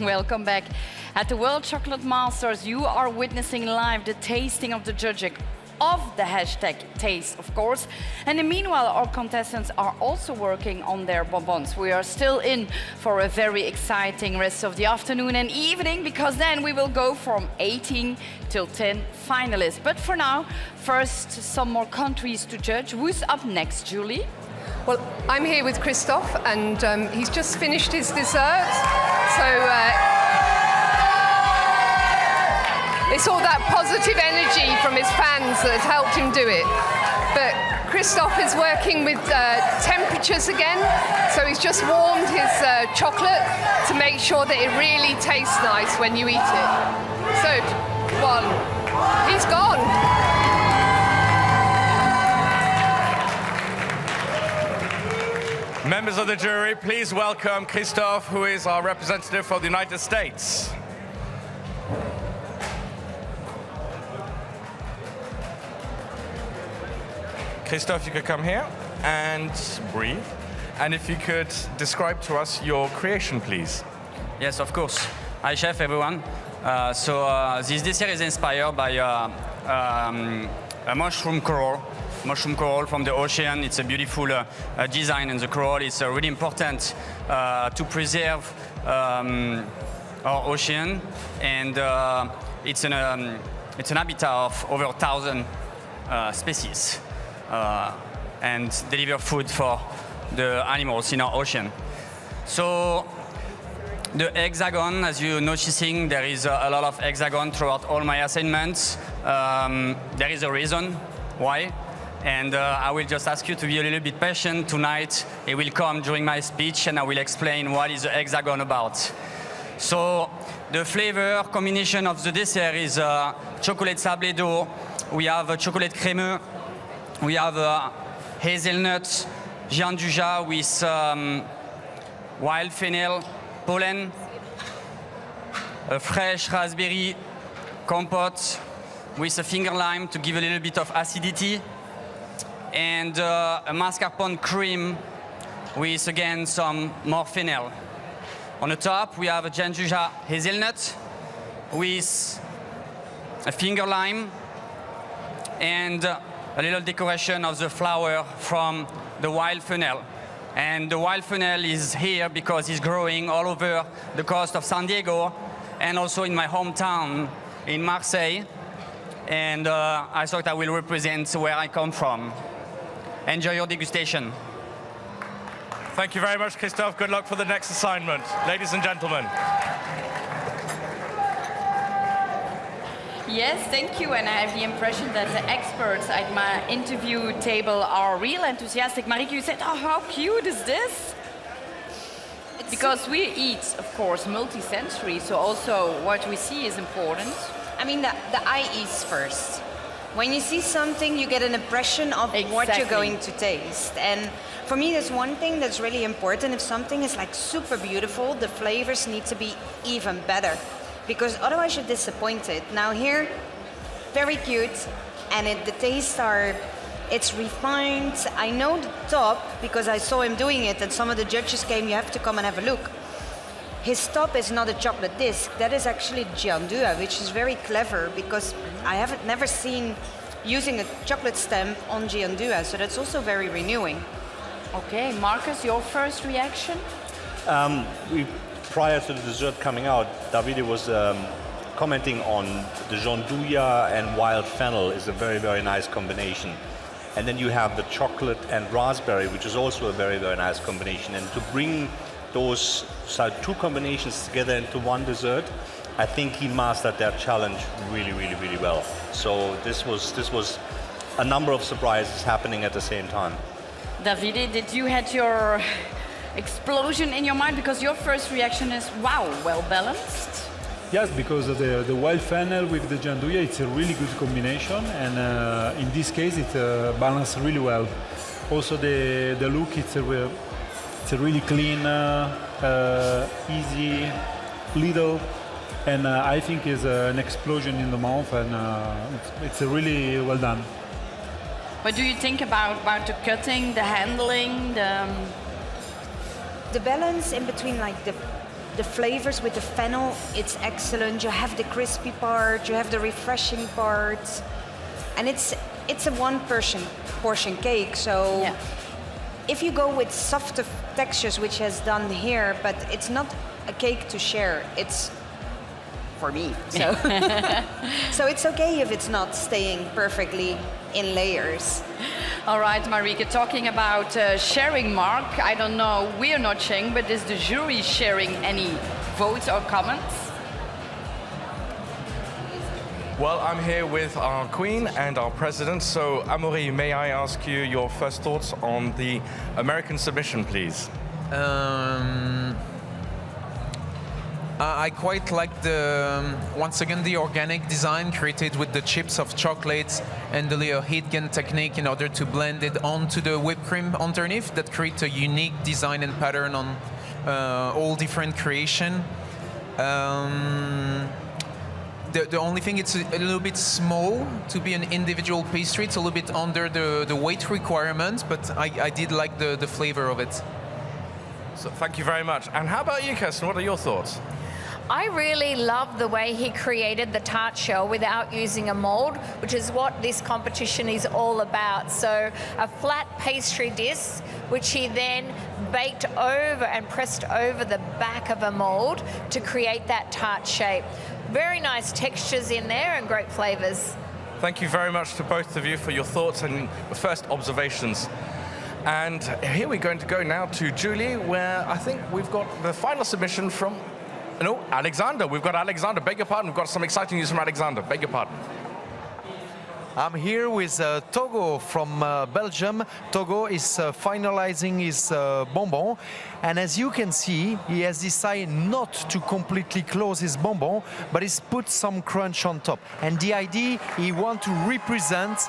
Welcome back. At the World Chocolate Masters, you are witnessing live the tasting of the judging of the hashtag taste, of course. And in meanwhile, our contestants are also working on their bonbons. We are still in for a very exciting rest of the afternoon and evening, because then we will go from 18 till 10 finalists. But for now, first, some more countries to judge. Who's up next, Julie? Well, I'm here with Christophe, and he's just finished his dessert. So it's all that positive energy from his fans that has helped him do it. But Christophe is working with temperatures again, so he's just warmed his chocolate to make sure that it really tastes nice when you eat it. So, one, he's gone. Members of the jury, please welcome Christophe, who is our representative for the United States. Christophe, you could come here and breathe. And if you could describe to us your creation, please. Yes, of course. Hi, chef, everyone. This dessert is inspired by a mushroom coral. Mushroom coral from the ocean. It's a beautiful design, and the coral is really important to preserve our ocean, and it's an habitat of over 1,000 species and deliver food for the animals in our ocean. So the hexagon, as you're noticing, there is a lot of hexagon throughout all my assignments. There is a reason why. And I will just ask you to be a little bit patient tonight. It will come during my speech, and I will explain what is the hexagon about. So the flavor combination of the dessert is chocolate sablé d'eau. We have chocolate crémeux. We have hazelnut, gianduja with wild fennel pollen, a fresh raspberry compote with a finger lime to give a little bit of acidity, and a mascarpone cream with, again, some more fennel. On the top, we have a gianduja hazelnut with a finger lime and a little decoration of the flower from the wild fennel. And the wild fennel is here because it's growing all over the coast of San Diego and also in my hometown in Marseille. And I thought I will represent where I come from. Enjoy your degustation. Thank you very much, Christophe. Good luck for the next assignment. Ladies and gentlemen. Yes, thank you. And I have the impression that the experts at my interview table are real enthusiastic. Marieke, you said, oh, how cute is this? Because we eat, of course, multi-sensory, so also what we see is important. I mean, the eye is first. When you see something, you get an impression of what you're going to taste. And for me, there's one thing that's really important. If something is like super beautiful, the flavors need to be even better, because otherwise you're disappointed. Now here, very cute, and the tastes are, it's refined. I know the top because I saw him doing it, and some of the judges came, you have to come and have a look. His top is not a chocolate disc, that is actually gianduja, which is very clever because I haven't never seen using a chocolate stamp on gianduja, so that's also very renewing. Okay, Marcus, your first reaction? Prior to the dessert coming out, Davide was commenting on the gianduja and wild fennel is a very, very nice combination. And then you have the chocolate and raspberry, which is also a very, very nice combination. And to bring those two combinations together into one dessert, I think he mastered that challenge really, really, really well. So this was a number of surprises happening at the same time. Davide, did you had your explosion in your mind? Because your first reaction is, wow, well balanced. Yes, because of the wild fennel with the gianduja, it's a really good combination, and in this case, it balanced really well. Also, the look, it's a really clean, easy, little, and I think is an explosion in the mouth, and it's really well done. What do you think about the cutting, the handling, the balance in between like the the flavors with the fennel, it's excellent. You have the crispy part, you have the refreshing part, and it's a portion cake. So Yeah. if you go with softer textures, which is done here, but it's not a cake to share. It's for me. So so it's okay if it's not staying perfectly in layers. All right, Marieke, talking about sharing, Mark, I don't know, we're not sharing, but is the jury sharing any votes or comments? Well, I'm here with our Queen and our President. So, Amaury, may I ask you your first thoughts on the American submission, please? I quite like once again, the organic design created with the chips of chocolate and the heat gun technique in order to blend it onto the whipped cream underneath. That creates a unique design and pattern on all different creation. The only thing, it's a little bit small to be an individual pastry. It's a little bit under the weight requirement, but I did like the flavor of it. So, thank you very much. And how about you, Kirsten? What are your thoughts? I really love the way he created the tart shell without using a mold, which is what this competition is all about. So a flat pastry disc, which he then baked over and pressed over the back of a mold to create that tart shape. Very nice textures in there and great flavors. Thank you very much to both of you for your thoughts and first observations. And here we're going to go now to Julie, where I think we've got the final submission from, no, Alexander. We've got Alexander, beg your pardon. We've got some exciting news from Alexander, beg your pardon. I'm here with Togo from Belgium. Togo is finalizing his bonbon. And as you can see, he has decided not to completely close his bonbon, but he's put some crunch on top. And the idea, he wants to represent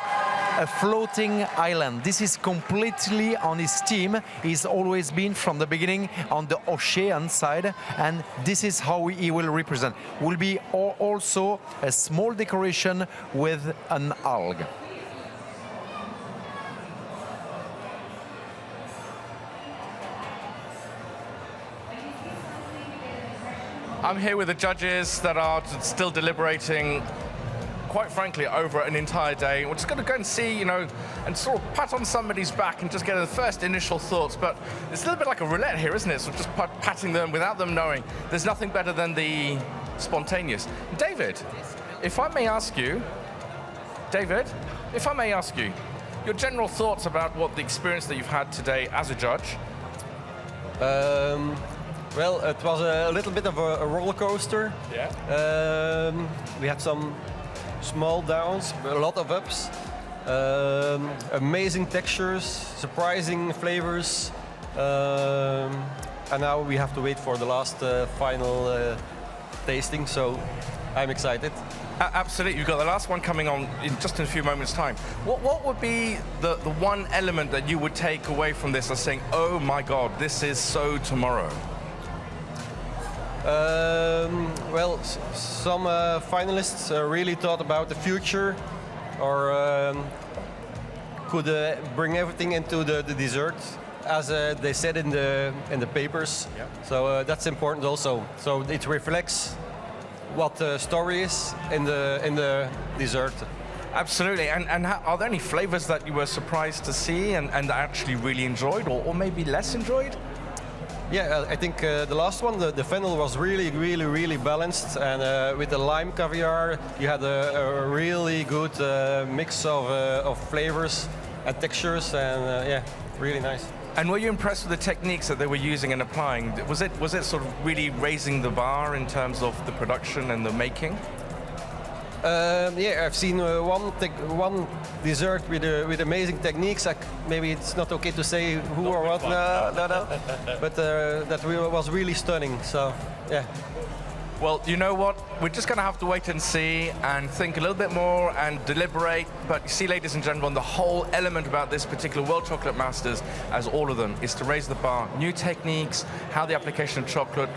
a floating island. This is completely on his team. He's always been from the beginning on the ocean side, and this is how he will represent. Will be also a small decoration with an algae. I'm here with the judges that are still deliberating, quite frankly, over an entire day. We're just going to go and see, you know, and sort of pat on somebody's back and just get the first initial thoughts. But it's a little bit like a roulette here, isn't it? So just patting them without them knowing. There's nothing better than the spontaneous. David, if I may ask you, your general thoughts about what the experience that you've had today as a judge. Well, it was a little bit of a roller coaster. Yeah. We had some small downs, a lot of ups, amazing textures, surprising flavors, and now we have to wait for the last final tasting, so I'm excited. Absolutely, you've got the last one coming on in just in a few moments' time. What would be the one element that you would take away from this as saying, oh my God, this is so tomorrow? Well, some finalists really thought about the future, or could bring everything into the dessert, as they said in the papers. Yeah. So that's important also. So it reflects what the story is in the dessert. Absolutely. And are there any flavors that you were surprised to see and actually really enjoyed, or maybe less enjoyed? Yeah, I think the last one, the fennel, was really balanced, and with the lime caviar, you had a really good mix of flavors and textures, and yeah, really nice. And were you impressed with the techniques that they were using and applying? Was it sort of really raising the bar in terms of the production and the making? Yeah, I've seen one dessert with amazing techniques. Maybe it's not okay to say who or what, no. But that was really stunning. So, yeah. Well, you know what? We're just going to have to wait and see and think a little bit more and deliberate. But you see, ladies and gentlemen, the whole element about this particular World Chocolate Masters, as all of them, is to raise the bar. New techniques, how the application of chocolate,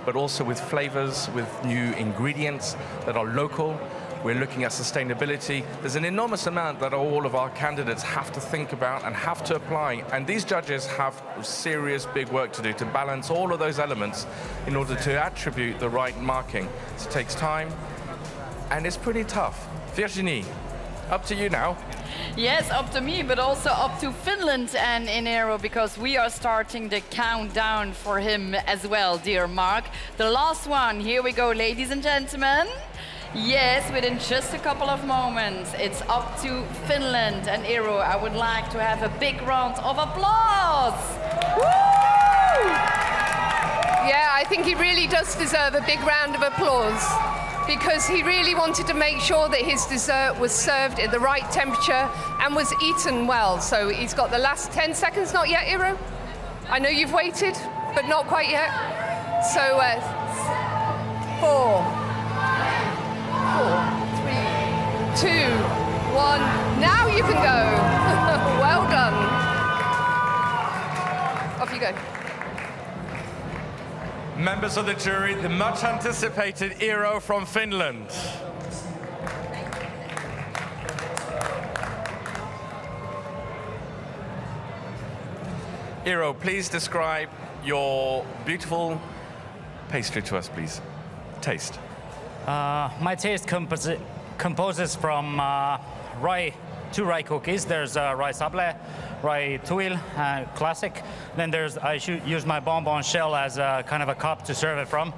but also with flavors, with new ingredients that are local. We're looking at sustainability. There's an enormous amount that all of our candidates have to think about and have to apply. And these judges have serious big work to do to balance all of those elements in order to attribute the right marking. So it takes time, and it's pretty tough. Virginie, up to you now. Yes, up to me, but also up to Finland and Eero, because we are starting the countdown for him as well, dear Mark. The last one, here we go, ladies and gentlemen. Yes, within just a couple of moments, it's up to Finland and Eero. I would like to have a big round of applause. Woo! Yeah, I think he really does deserve a big round of applause, because he really wanted to make sure that his dessert was served at the right temperature and was eaten well. So he's got the last 10 seconds. Not yet, Eero? I know you've waited, but not quite yet. So 4, 3, 2, 1. Now you can go. Well done. Off you go. Members of the jury, the much anticipated Eero from Finland. Eero, please describe your beautiful pastry to us, please. Taste. My taste composes from two rye cookies. There's rye sablé, rye tuile, classic. Then there's, I use my bonbon shell as a kind of a cup to serve it from.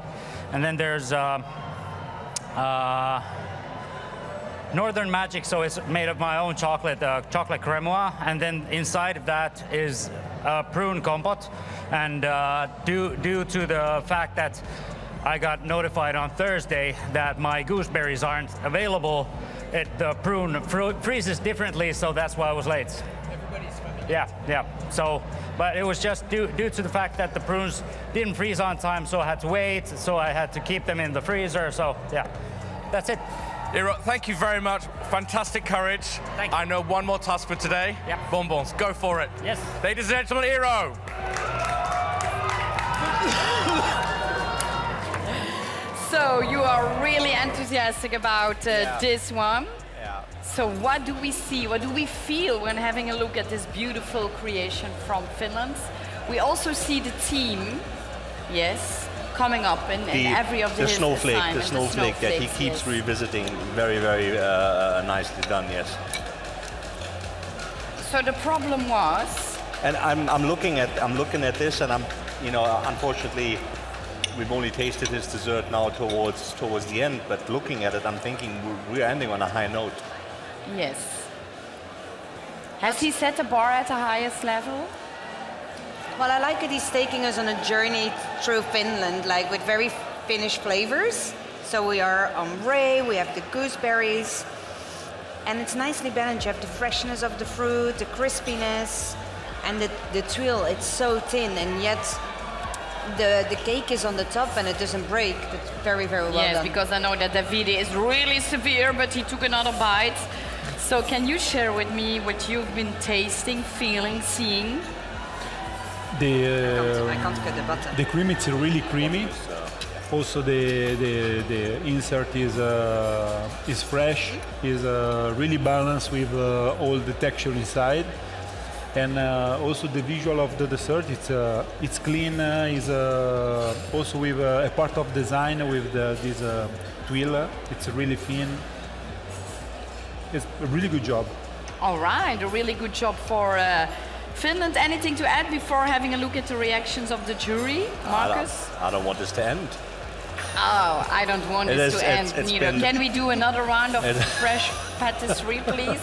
And then there's Northern Magic, so it's made of my own chocolate, chocolate cremois. And then inside of that is prune compote. And due to the fact that I got notified on Thursday that my gooseberries aren't available, the prune freezes differently, so that's why I was late. Everybody's familiar. Yeah. So, but it was just due to the fact that the prunes didn't freeze on time, so I had to wait, so I had to keep them in the freezer, so yeah, that's it. Eero, thank you very much. Fantastic courage. Thank you. I know one more task for today. Yep. Bonbons, go for it. Yes. Ladies and gentlemen, Eero. So you are really enthusiastic about this one. Yeah. So what do we see, what do we feel when having a look at this beautiful creation from Finland? We also see the team, yes, coming up in every of his snowflake, the assignments. snowflake that he keeps revisiting. Very, very nicely done, yes. So the problem was, and I'm looking at this, and unfortunately, we've only tasted his dessert now towards the end. But looking at it, I'm thinking we're ending on a high note. yes. Has he set the bar at the highest level? Well, I like it. He's taking us on a journey through Finland, like with very Finnish flavors. So we are on rye, we have the gooseberries, and it's nicely balanced. You have the freshness of the fruit, the crispiness, and the tuile. It's so thin, and yet the cake is on the top and it doesn't break. That's very, very well done. Yes, because I know that Davide is really severe, but he took another bite. So can you share with me what you've been tasting, feeling, seeing? I can't cut the butter. The cream is really creamy. Also, the insert is fresh, is really balanced with all the texture inside, and also the visual of the dessert. It's clean. Is also with a part of design with this tuile. It's really thin. It's a really good job. All right, a really good job for Finland. Anything to add before having a look at the reactions of the jury, Marcus? I don't want this to end. Oh, I don't want this to end neither. Can we do another round of fresh patisserie, please?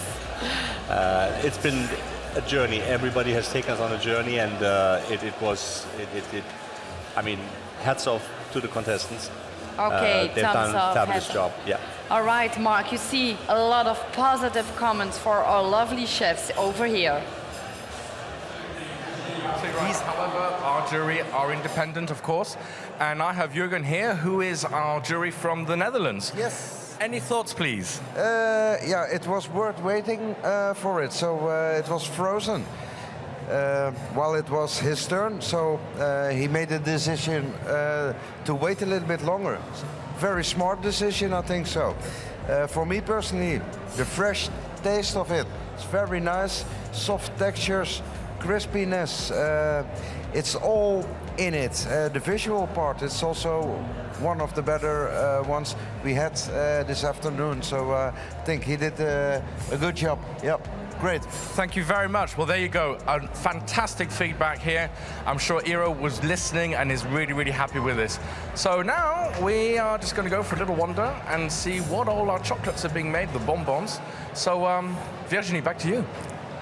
It's been a journey. Everybody has taken us on a journey, and I mean, hats off to the contestants. Okay, they've done a fabulous job. Yeah. All right, Mark, you see a lot of positive comments for our lovely chefs over here. However, our jury are independent, of course, and I have Jürgen here, who is our jury from the Netherlands. Yes. Any thoughts, please? Yeah, it was worth waiting for it, so it was frozen while it was his turn, so he made a decision to wait a little bit longer. Very smart decision, I think so. For me personally, the fresh taste of it, it's very nice, soft textures, crispiness, it's all in it. The visual part is also one of the better ones we had this afternoon, so I think he did a good job. Yep. Great. Thank you very much. Well, there you go. Fantastic feedback here. I'm sure Eero was listening and is really, really happy with this. So now we are just going to go for a little wander and see what all our chocolates are being made, the bonbons. So, Virginie, back to you.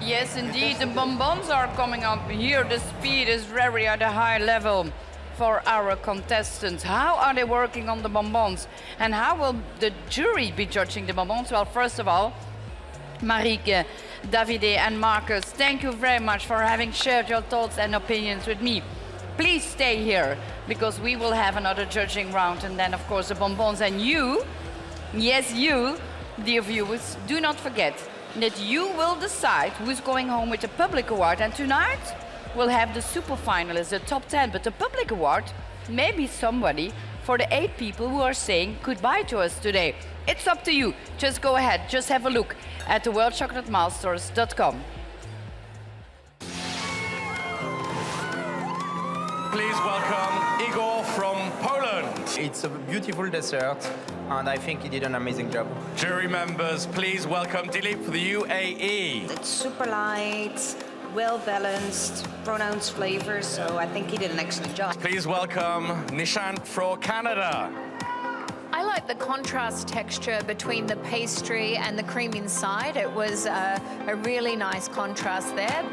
Yes, indeed, the bonbons are coming up here. The speed is very at a high level for our contestants. How are they working on the bonbons? And how will the jury be judging the bonbons? Well, first of all, Marieke, Davide and Marcus, thank you very much for having shared your thoughts and opinions with me. Please stay here, because we will have another judging round, and then of course the bonbons. And you, yes you, dear viewers, do not forget that you will decide who's going home with the public award. And tonight we'll have the super finalists, the top 10, but the public award may be somebody for the 8 people who are saying goodbye to us today. It's up to you. Just go ahead, just have a look at theworldchocolatemasters.com. Please welcome Igor from Poland. It's a beautiful dessert, and I think he did an amazing job. Jury members, please welcome Dilip for the UAE. It's super light, well balanced, pronounced flavors, so I think he did an excellent job. Please welcome Nishant for Canada. I like the contrast texture between the pastry and the cream inside. It was a really nice contrast there.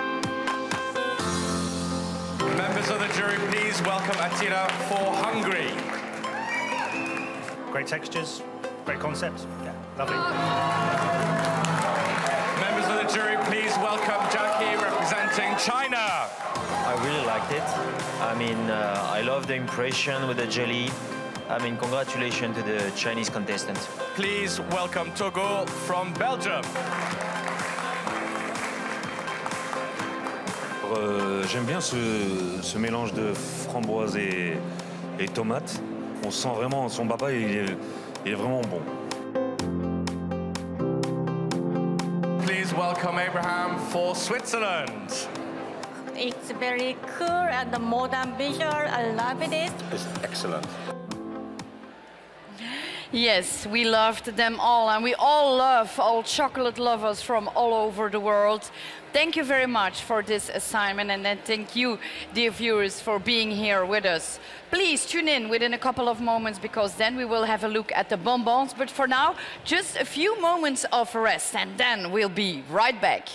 Members of the jury, please welcome Attila for Hungary. Great textures, great concept. Yeah, lovely. Members of the jury, please welcome Jackie representing China. I really liked it. I mean, I love the impression with the jelly. I mean, congratulations to the Chinese contestant. Please welcome Togo from Belgium. J'aime bien ce mélange de framboise et tomate. On sent vraiment son papa, il est vraiment bon. Please welcome Abraham for Switzerland. It's very cool and the modern visual. I love it. It's excellent. Yes, we loved them all, and we all love all chocolate lovers from all over the world. Thank you very much for this assignment, and then thank you, dear viewers, for being here with us. Please tune in within a couple of moments, because then we will have a look at the bonbons. But for now, just a few moments of rest, and then we'll be right back.